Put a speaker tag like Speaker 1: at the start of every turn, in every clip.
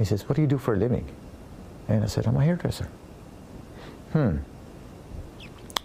Speaker 1: He says, what do you do for a living? And I said, I'm a hairdresser.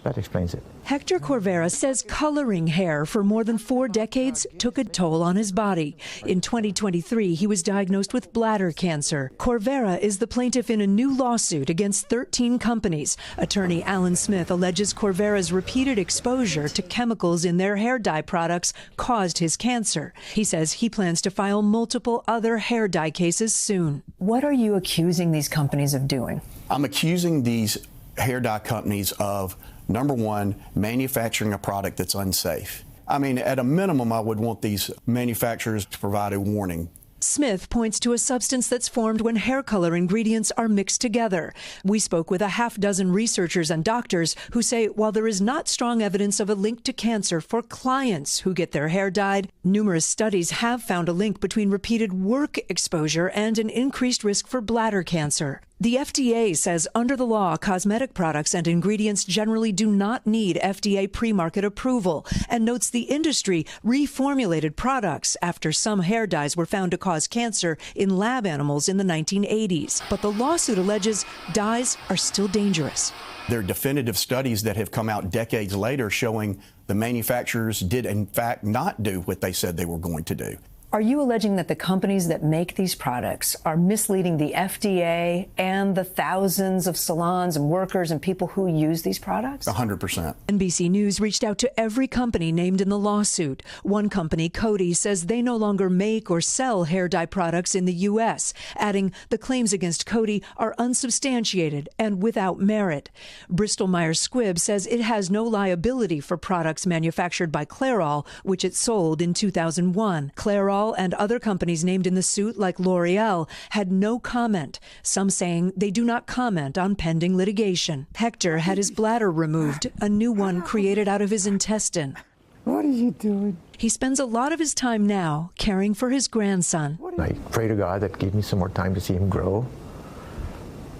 Speaker 1: That explains it.
Speaker 2: Hector Corvera says coloring hair for more than 4 decades took a toll on his body. In 2023, he was diagnosed with bladder cancer. Corvera is the plaintiff in a new lawsuit against 13 companies. Attorney Alan Smith alleges Corvera's repeated exposure to chemicals in their hair dye products caused his cancer. He says he plans to file multiple other hair dye cases soon.
Speaker 3: What are you accusing these companies of doing?
Speaker 4: I'm accusing these hair dye companies of, number one, manufacturing a product that's unsafe. I mean, at a minimum, I would want these manufacturers to provide a warning.
Speaker 2: Smith points to a substance that's formed when hair color ingredients are mixed together. We spoke with a half-dozen researchers and doctors who say while there is not strong evidence of a link to cancer for clients who get their hair dyed, numerous studies have found a link between repeated work exposure and an increased risk for bladder cancer. The FDA says under the law, cosmetic products and ingredients generally do not need FDA pre-market approval, and notes the industry reformulated products after some hair dyes were found to cause cancer in lab animals in the 1980s. But the lawsuit alleges dyes are still dangerous.
Speaker 4: There are definitive studies that have come out decades later showing the manufacturers did in fact not do what they said they were going to do.
Speaker 3: Are you alleging that the companies that make these products are misleading the FDA and the thousands of salons and workers and people who use these products?
Speaker 4: 100%.
Speaker 2: NBC News reached out to every company named in the lawsuit. One company, Coty, says they no longer make or sell hair dye products in the U.S., adding the claims against Coty are unsubstantiated and without merit. Bristol-Myers Squibb says it has no liability for products manufactured by Clairol, which it sold in 2001. Clairol and other companies named in the suit, like L'Oreal, had no comment, some saying they do not comment on pending litigation. Hector had his bladder removed, a new one created out of his intestine.
Speaker 1: What are you doing?
Speaker 2: He spends a lot of his time now caring for his grandson.
Speaker 1: I pray to God that give me some more time to see him grow.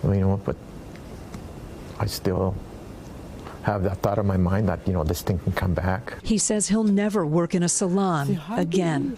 Speaker 1: But I still have that thought in my mind that, this thing can come back.
Speaker 2: He says he'll never work in a salon again.